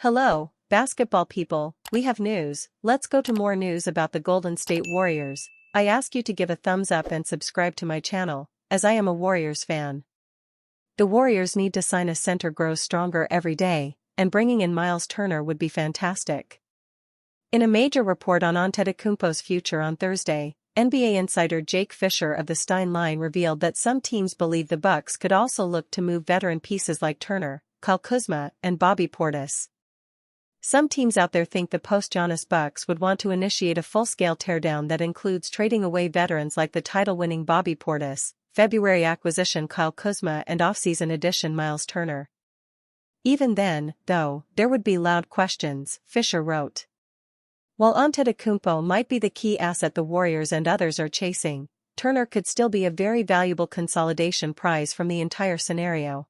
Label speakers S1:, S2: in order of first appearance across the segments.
S1: Hello, basketball people, we have news. Let's go to more news about the Golden State Warriors. I ask you to give a thumbs up and subscribe to my channel, as I am a Warriors fan. The Warriors need to sign a center grows stronger every day, and bringing in Myles Turner would be fantastic. In a major report on Antetokounmpo's future on Thursday, NBA insider Jake Fisher of the Stein Line revealed that some teams believe the Bucks could also look to move veteran pieces like Turner, Kyle Kuzma, and Bobby Portis. Some teams out there think the post-Giannis Bucks would want to initiate a full-scale teardown that includes trading away veterans like the title-winning Bobby Portis, February acquisition Kyle Kuzma and off-season addition Myles Turner. Even then, though, there would be loud questions, Fisher wrote. While Antetokounmpo might be the key asset the Warriors and others are chasing, Turner could still be a very valuable consolidation prize from the entire scenario.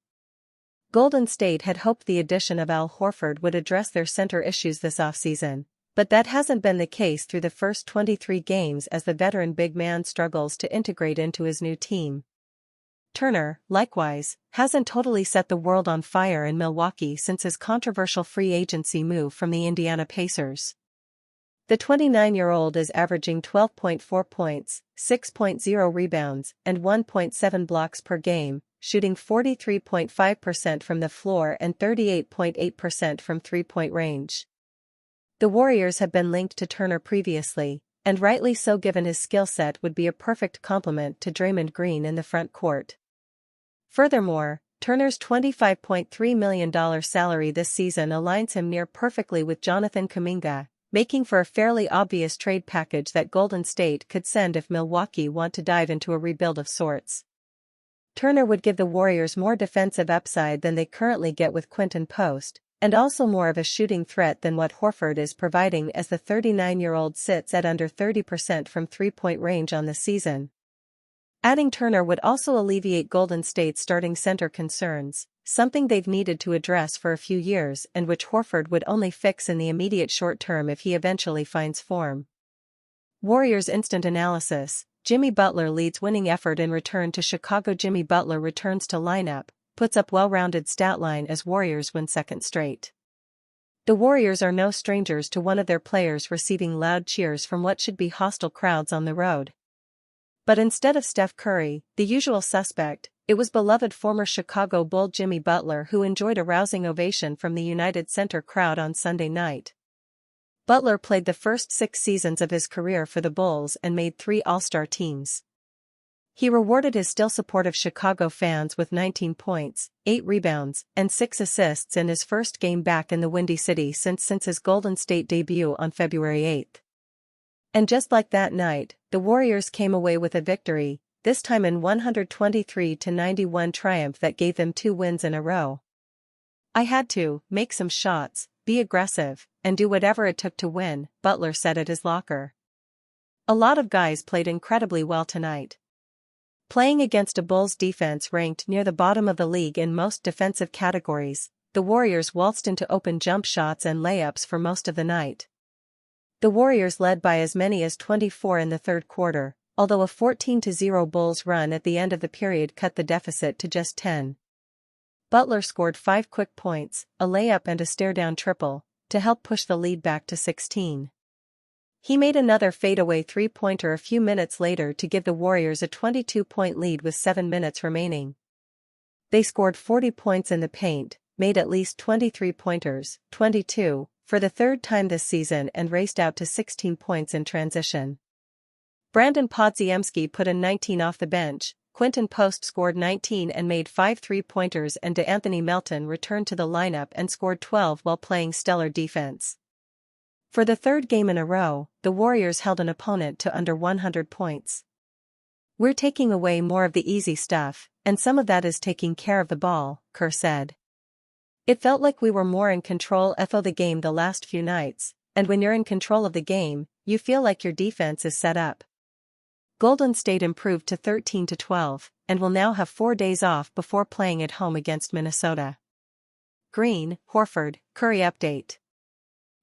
S1: Golden State had hoped the addition of Al Horford would address their center issues this offseason, but that hasn't been the case through the first 23 games as the veteran big man struggles to integrate into his new team. Turner, likewise, hasn't totally set the world on fire in Milwaukee since his controversial free agency move from the Indiana Pacers. The 29-year-old is averaging 12.4 points, 6.0 rebounds, and 1.7 blocks per game, shooting 43.5% from the floor and 38.8% from three-point range. The Warriors have been linked to Turner previously, and rightly so given his skill set would be a perfect complement to Draymond Green in the front court. Furthermore, Turner's $25.3 million salary this season aligns him near perfectly with Jonathan Kuminga, making for a fairly obvious trade package that Golden State could send if Milwaukee want to dive into a rebuild of sorts. Turner would give the Warriors more defensive upside than they currently get with Quinton Post, and also more of a shooting threat than what Horford is providing as the 39-year-old sits at under 30% from three-point range on the season. Adding Turner would also alleviate Golden State's starting center concerns, something they've needed to address for a few years and which Horford would only fix in the immediate short term if he eventually finds form. Warriors Instant Analysis: Jimmy Butler leads winning effort in return to Chicago. Jimmy Butler returns to lineup, puts up well-rounded stat line as Warriors win second straight. The Warriors are no strangers to one of their players receiving loud cheers from what should be hostile crowds on the road. But instead of Steph Curry, the usual suspect, it was beloved former Chicago Bull Jimmy Butler who enjoyed a rousing ovation from the United Center crowd on Sunday night. Butler played the first 6 seasons of his career for the Bulls and made 3 All-Star teams. He rewarded his still supportive Chicago fans with 19 points, 8 rebounds, and 6 assists in his first game back in the Windy City since his Golden State debut on February 8. And just like that night, the Warriors came away with a victory, this time in 123-91 triumph that gave them 2 wins in a row. "I had to make some shots, be aggressive, and do whatever it took to win," Butler said at his locker. "A lot of guys played incredibly well tonight. Playing against a Bulls defense ranked near the bottom of the league in most defensive categories, the Warriors waltzed into open jump shots and layups for most of the night." The Warriors led by as many as 24 in the third quarter, although a 14-0 Bulls run at the end of the period cut the deficit to just 10. Butler scored 5 quick points, a layup and a stare-down triple, to help push the lead back to 16. He made another fadeaway three-pointer a few minutes later to give the Warriors a 22-point lead with 7 minutes remaining. They scored 40 points in the paint, made at least 23 pointers, 22, for the third time this season and raced out to 16 points in transition. Brandon Podziemski put in 19 off the bench, Quinton Post scored 19 and made 5 three-pointers, and DeAnthony Melton returned to the lineup and scored 12 while playing stellar defense. For the third game in a row, the Warriors held an opponent to under 100 points. "We're taking away more of the easy stuff, and some of that is taking care of the ball," Kerr said. "It felt like we were more in control of the game the last few nights, and when you're in control of the game, you feel like your defense is set up." Golden State improved to 13-12, and will now have 4 days off before playing at home against Minnesota. Green, Horford, Curry update.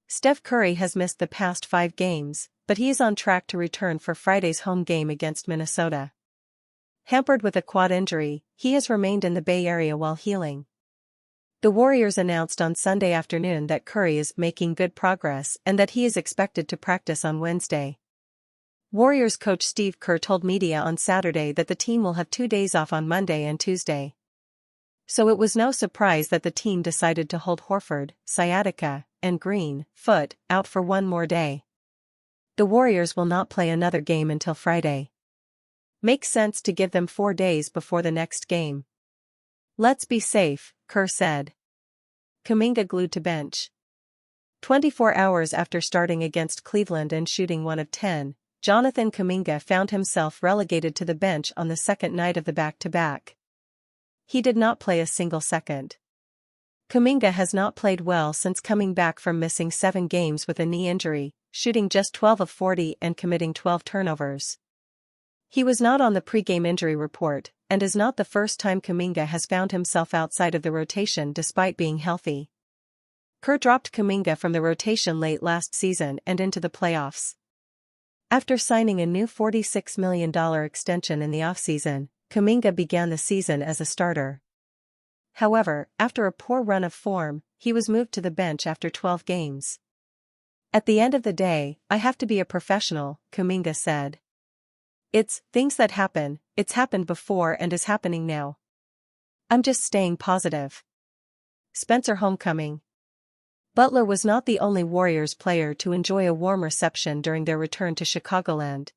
S1: Steph Curry has missed the past 5 games, but he is on track to return for Friday's home game against Minnesota. Hampered with a quad injury, he has remained in the Bay Area while healing. The Warriors announced on Sunday afternoon that Curry is making good progress and that he is expected to practice on Wednesday. Warriors coach Steve Kerr told media on Saturday that the team will have 2 days off on Monday and Tuesday. So it was no surprise that the team decided to hold Horford, sciatica, and Green, foot, out for one more day. The Warriors will not play another game until Friday. Makes sense to give them 4 days before the next game. Let's be safe, Kerr said. Kuminga glued to bench. 24 hours after starting against Cleveland and shooting 1 of 10, Jonathan Kuminga found himself relegated to the bench on the second night of the back-to-back. He did not play a single second. Kuminga has not played well since coming back from missing 7 games with a knee injury, shooting just 12 of 40 and committing 12 turnovers. He was not on the pre-game injury report, and is not the first time Kuminga has found himself outside of the rotation despite being healthy. Kerr dropped Kuminga from the rotation late last season and into the playoffs. After signing a new $46 million extension in the offseason, Kuminga began the season as a starter. However, after a poor run of form, he was moved to the bench after 12 games. At the end of the day, I have to be a professional, Kuminga said. It's things that happen, it's happened before and is happening now. I'm just staying positive. Spencer Homecoming. Butler was not the only Warriors player to enjoy a warm reception during their return to Chicagoland.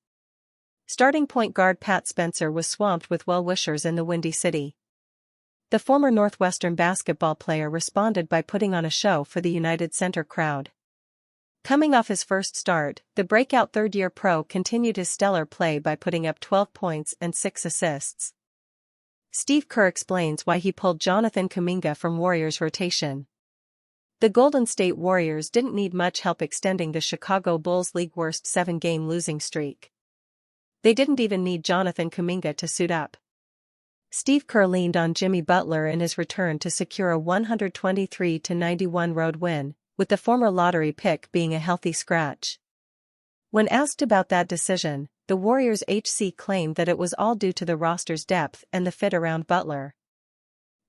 S1: Starting point guard Pat Spencer was swamped with well-wishers in the Windy City. The former Northwestern basketball player responded by putting on a show for the United Center crowd. Coming off his first start, the breakout third-year pro continued his stellar play by putting up 12 points and 6 assists. Steve Kerr explains why he pulled Jonathan Kuminga from Warriors rotation. The Golden State Warriors didn't need much help extending the Chicago Bulls' league-worst 7-game losing streak. They didn't even need Jonathan Kuminga to suit up. Steve Kerr leaned on Jimmy Butler in his return to secure a 123-91 road win, with the former lottery pick being a healthy scratch. When asked about that decision, the Warriors HC claimed that it was all due to the roster's depth and the fit around Butler.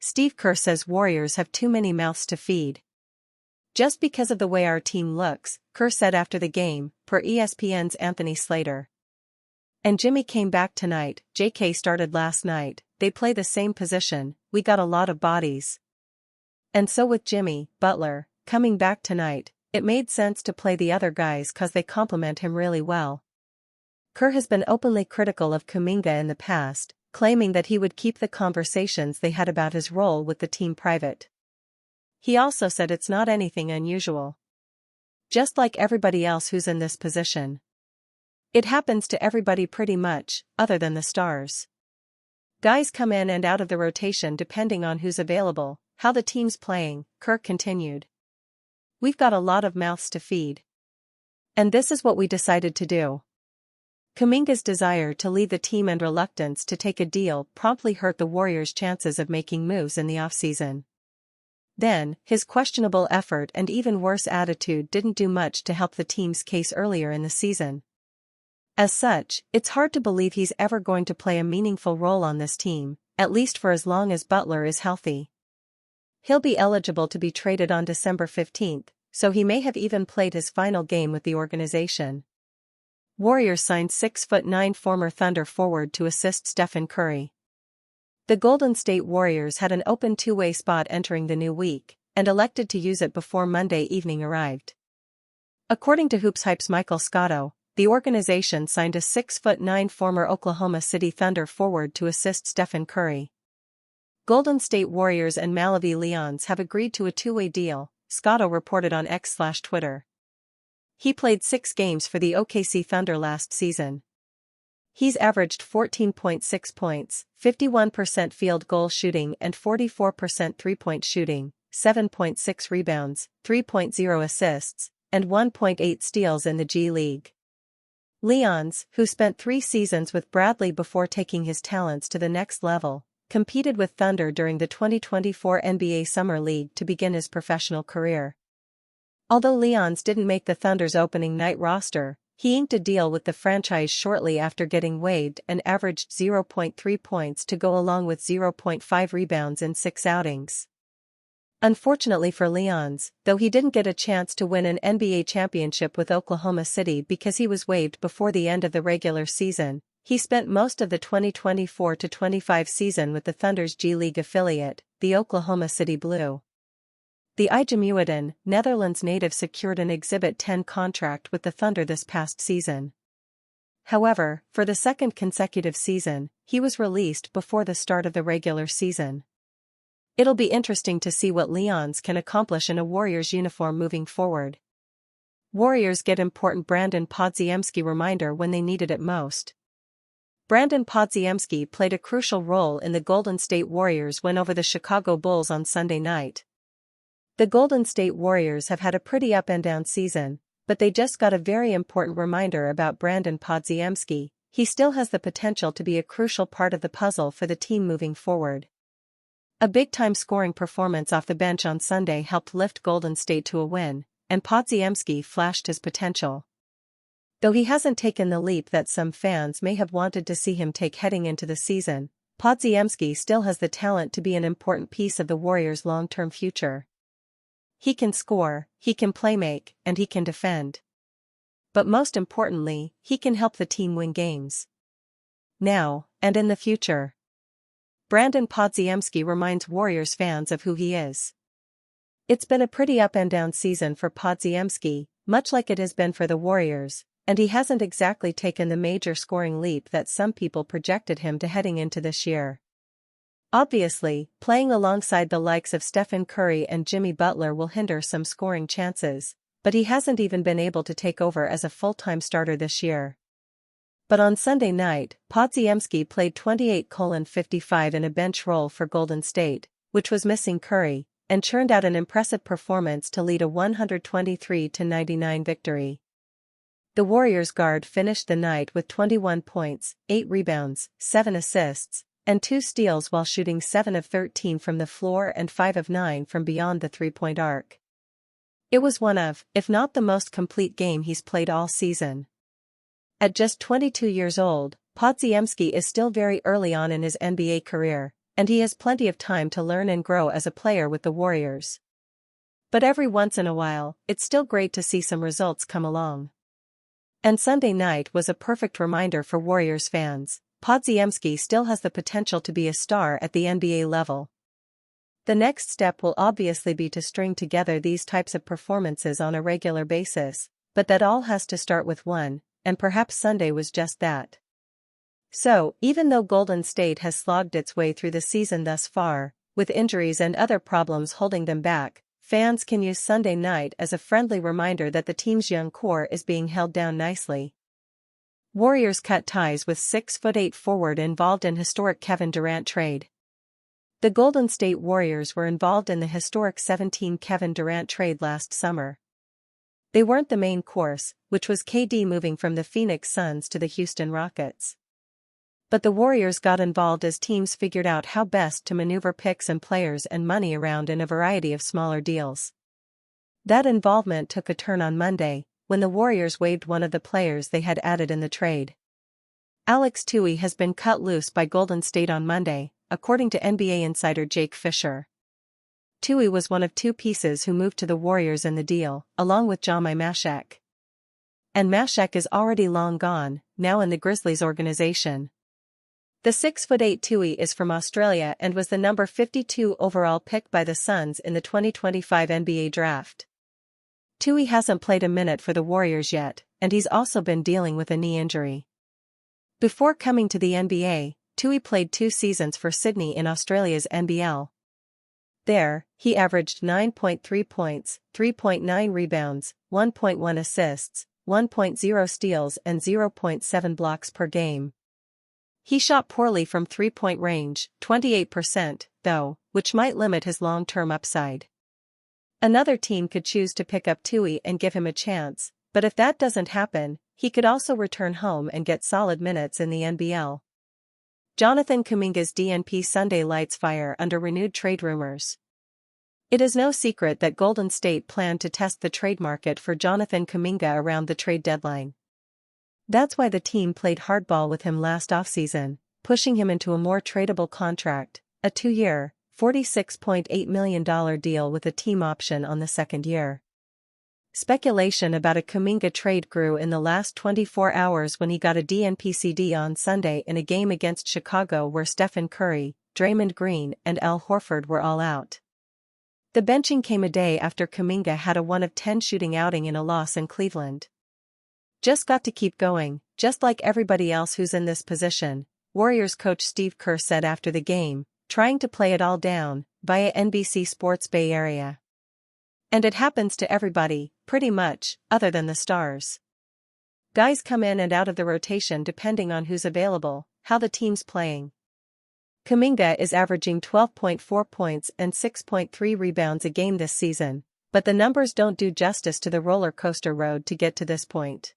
S1: Steve Kerr says Warriors have too many mouths to feed. Just because of the way our team looks, Kerr said after the game, per ESPN's Anthony Slater. And Jimmy came back tonight, JK started last night, they play the same position, we got a lot of bodies. And so with Jimmy, Butler, coming back tonight, it made sense to play the other guys cause they complement him really well. Kerr has been openly critical of Kuminga in the past, claiming that he would keep the conversations they had about his role with the team private. He also said it's not anything unusual. Just like everybody else who's in this position. It happens to everybody pretty much, other than the stars. Guys come in and out of the rotation depending on who's available, how the team's playing, Kerr continued. We've got a lot of mouths to feed. And this is what we decided to do. Kuminga's desire to leave the team and reluctance to take a deal promptly hurt the Warriors' chances of making moves in the offseason. Then, his questionable effort and even worse attitude didn't do much to help the team's case earlier in the season. As such, it's hard to believe he's ever going to play a meaningful role on this team, at least for as long as Butler is healthy. He'll be eligible to be traded on December 15th, so he may have even played his final game with the organization. Warriors signed 6'9" former Thunder forward to assist Stephen Curry. The Golden State Warriors had an open two-way spot entering the new week, and elected to use it before Monday evening arrived. According to Hoops Hype's Michael Scotto, the organization signed a 6'9" former Oklahoma City Thunder forward to assist Stephen Curry. Golden State Warriors and Malavi Leons have agreed to a two-way deal, Scotto reported on X/Twitter. He played 6 games for the OKC Thunder last season. He's averaged 14.6 points, 51% field goal shooting and 44% three-point shooting, 7.6 rebounds, 3.0 assists, and 1.8 steals in the G League. Leons, who spent 3 seasons with Bradley before taking his talents to the next level, competed with Thunder during the 2024 NBA Summer League to begin his professional career. Although Leons didn't make the Thunder's opening night roster, he inked a deal with the franchise shortly after getting waived and averaged 0.3 points to go along with 0.5 rebounds in 6 outings. Unfortunately for Leon's, though he didn't get a chance to win an NBA championship with Oklahoma City because he was waived before the end of the regular season, he spent most of the 2024-25 season with the Thunder's G League affiliate, the Oklahoma City Blue. The IJmuiden, Netherlands native secured an Exhibit 10 contract with the Thunder this past season. However, for the second consecutive season, he was released before the start of the regular season. It'll be interesting to see what Leons can accomplish in a Warriors uniform moving forward. Warriors get important Brandon Podziemski reminder when they needed it most. Brandon Podziemski played a crucial role in the Golden State Warriors' win over the Chicago Bulls on Sunday night. The Golden State Warriors have had a pretty up-and-down season, but they just got a very important reminder about Brandon Podziemski. He still has the potential to be a crucial part of the puzzle for the team moving forward. A big-time scoring performance off the bench on Sunday helped lift Golden State to a win, and Podziemski flashed his potential. Though he hasn't taken the leap that some fans may have wanted to see him take heading into the season, Podziemski still has the talent to be an important piece of the Warriors' long-term future. He can score, he can playmake, and he can defend. But most importantly, he can help the team win games. Now, and in the future. Brandon Podziemski reminds Warriors fans of who he is. It's been a pretty up-and-down season for Podziemski, much like it has been for the Warriors, and he hasn't exactly taken the major scoring leap that some people projected him to heading into this year. Obviously, playing alongside the likes of Stephen Curry and Jimmy Butler will hinder some scoring chances, but he hasn't even been able to take over as a full-time starter this year. But on Sunday night, Podziemski played 28:55 in a bench role for Golden State, which was missing Curry, and churned out an impressive performance to lead a 123-99 victory. The Warriors guard finished the night with 21 points, 8 rebounds, 7 assists, and 2 steals while shooting 7 of 13 from the floor and 5 of 9 from beyond the three-point arc. It was one of, if not the most complete game he's played all season. At just 22 years old, Podziemski is still very early on in his NBA career, and he has plenty of time to learn and grow as a player with the Warriors. But every once in a while, it's still great to see some results come along. And Sunday night was a perfect reminder for Warriors fans. Podziemski still has the potential to be a star at the NBA level. The next step will obviously be to string together these types of performances on a regular basis, but that all has to start with one, and perhaps Sunday was just that. So, even though Golden State has slogged its way through the season thus far, with injuries and other problems holding them back, fans can use Sunday night as a friendly reminder that the team's young core is being held down nicely. Warriors cut ties with 6'8" forward involved in historic Kevin Durant trade. The Golden State Warriors were involved in the historic 17 Kevin Durant trade last summer. They weren't the main course, which was KD moving from the Phoenix Suns to the Houston Rockets. But the Warriors got involved as teams figured out how best to maneuver picks and players and money around in a variety of smaller deals. That involvement took a turn on Monday, when the Warriors waived one of the players they had added in the trade. Alex Tui has been cut loose by Golden State on Monday, according to NBA insider Jake Fisher. Tui was one of 2 pieces who moved to the Warriors in the deal, along with Jahmai Mashek. And Mashek is already long gone, now in the Grizzlies organization. The 6'8" Tui is from Australia and was the number 52 overall pick by the Suns in the 2025 NBA draft. Tui hasn't played a minute for the Warriors yet, and he's also been dealing with a knee injury. Before coming to the NBA, Tui played 2 seasons for Sydney in Australia's NBL. There, he averaged 9.3 points, 3.9 rebounds, 1.1 assists, 1.0 steals and 0.7 blocks per game. He shot poorly from three-point range, 28%, though, which might limit his long-term upside. Another team could choose to pick up Tui and give him a chance, but if that doesn't happen, he could also return home and get solid minutes in the NBL. Jonathan Kuminga's DNP Sunday lights fire under renewed trade rumors. It is no secret that Golden State planned to test the trade market for Jonathan Kuminga around the trade deadline. That's why the team played hardball with him last offseason, pushing him into a more tradable contract, a 2-year, $46.8 million deal with a team option on the second year. Speculation about a Kuminga trade grew in the last 24 hours when he got a DNP on Sunday in a game against Chicago where Stephen Curry, Draymond Green and Al Horford were all out. The benching came a day after Kuminga had a 1-of-10 shooting outing in a loss in Cleveland. "Just got to keep going, just like everybody else who's in this position," Warriors coach Steve Kerr said after the game, trying to play it all down, via NBC Sports Bay Area. "And it happens to everybody, pretty much, other than the stars. Guys come in and out of the rotation depending on who's available, how the team's playing." Kuminga is averaging 12.4 points and 6.3 rebounds a game this season, but the numbers don't do justice to the roller coaster road to get to this point.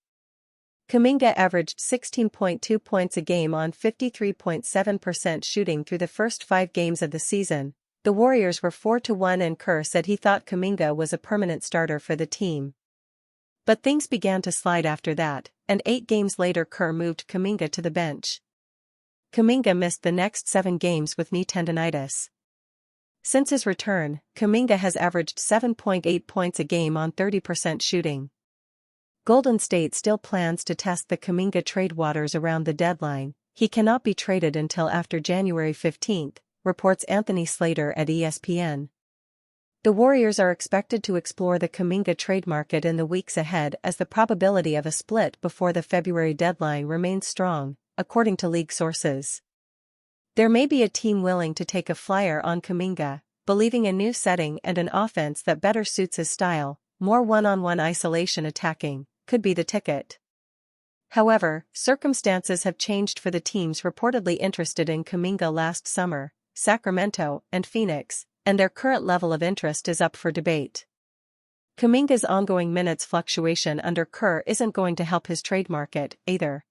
S1: Kuminga averaged 16.2 points a game on 53.7% shooting through the first 5 games of the season. The Warriors were 4-1 and Kerr said he thought Kuminga was a permanent starter for the team. But things began to slide after that, and 8 games later Kerr moved Kuminga to the bench. Kuminga missed the next 7 games with knee tendonitis. Since his return, Kuminga has averaged 7.8 points a game on 30% shooting. Golden State still plans to test the Kuminga trade waters around the deadline. He cannot be traded until after January 15, reports Anthony Slater at ESPN. The Warriors are expected to explore the Kuminga trade market in the weeks ahead as the probability of a split before the February deadline remains strong, according to league sources. There may be a team willing to take a flyer on Kuminga, believing a new setting and an offense that better suits his style, more one-on-one isolation attacking, could be the ticket. However, circumstances have changed for the teams reportedly interested in Kuminga last summer, Sacramento and Phoenix, and their current level of interest is up for debate. Kuminga's ongoing minutes fluctuation under Kerr isn't going to help his trade market, either.